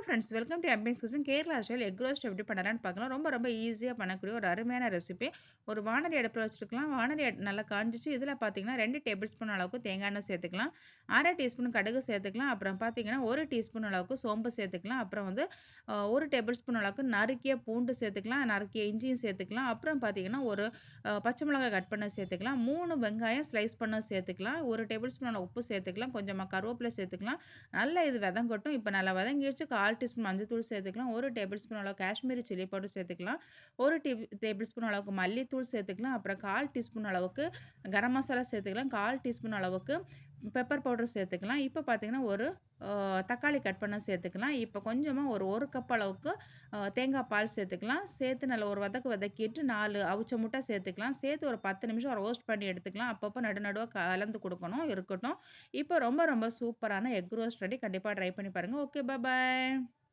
Friends welcome to MBS kitchen. Kerala style egg roast எப்படி பண்ணலான்னு பார்க்கலாம். ரொம்ப ரொம்ப ஈஸியா பண்ணக்கூடிய ஒரு அருமையான ரெசிபி. ஒரு வாணலி அடுப்புல வச்சுட்டுக்கலாம். வாணலி நல்லா காஞ்சிச்சு. இதில பார்த்தீங்கன்னா 2 டேபிள் ஸ்பூன் அளவுக்கு தேங்காய் எண்ணெய் சேர்த்துக்கலாம். 1/2 டீஸ்பூன் கடுகு சேர்த்துக்கலாம். அப்புறம் பார்த்தீங்கன்னா 1 டீஸ்பூன் அளவுக்கு சோம்பு சேர்த்துக்கலாம். அப்புறம் வந்து 1 டேபிள் ஸ்பூன் அளவுக்கு நறுக்கிய பூண்டு சேர்த்துக்கலாம். நறுக்கிய இஞ்சியும் சேர்த்துக்கலாம். அப்புறம் பார்த்தீங்கன்னா ஒரு பச்சை மிளகாய் கட் பண்ண சேர்த்துக்கலாம். 3 வெங்காயம் ஸ்லைஸ் பண்ண சேர்த்துக்கலாம். 1 டேபிள் ஸ்பூன் உப்பு சேர்த்துக்கலாம். கொஞ்சமா கருவேப்பிலை சேர்த்துக்கலாம். நல்லா இது வதங்கட்டும். இப்ப நல்லா வதங்கிருச்சு. 1/4 டீஸ்பூன் மஞ்சள்தூள் சேர்த்துக்கலாம். 1 டேபிள் ஸ்பூன் அளவு காஷ்மீரி சில்லி பவுடர் சேர்த்துக்கலாம். 1 டேபிள் ஸ்பூன் அளவுக்கு மல்லித்தூள் சேர்த்துக்கலாம். அப்புறம் 1/4 டீஸ்பூன் அளவுக்கு கரம் மசாலா சேர்த்துக்கலாம். 1/4 டீஸ்பூன் அளவுக்கு பெப்பர் பவுடர் சேர்த்துக்கலாம். இப்ப பார்த்தீங்கன்னா, ஒரு தக்காளி கட் பண்ண சேர்த்துக்கலாம். இப்ப கொஞ்சமா ஒரு 1 கப் அளவுக்கு தேங்காய் பால் சேர்த்துக்கலாம். சேர்த்து நல்லா ஒரு வதக்கிட்டு 4 அவிச்ச முட்டை சேர்த்துக்கலாம். சேர்த்து ஒரு 10 நிமிஷம் ரோஸ்ட் பண்ணி எடுத்துக்கலாம். அப்பப்போ நடுவா கலந்து குடுக்கணும். இருக்கட்டும். இப்போ ரொம்ப ரொம்ப சூப்பரான எக் ரோஸ்ட் ரெடி. கண்டிப்பா ட்ரை பண்ணி பாருங்க. ஓகே. பாய்.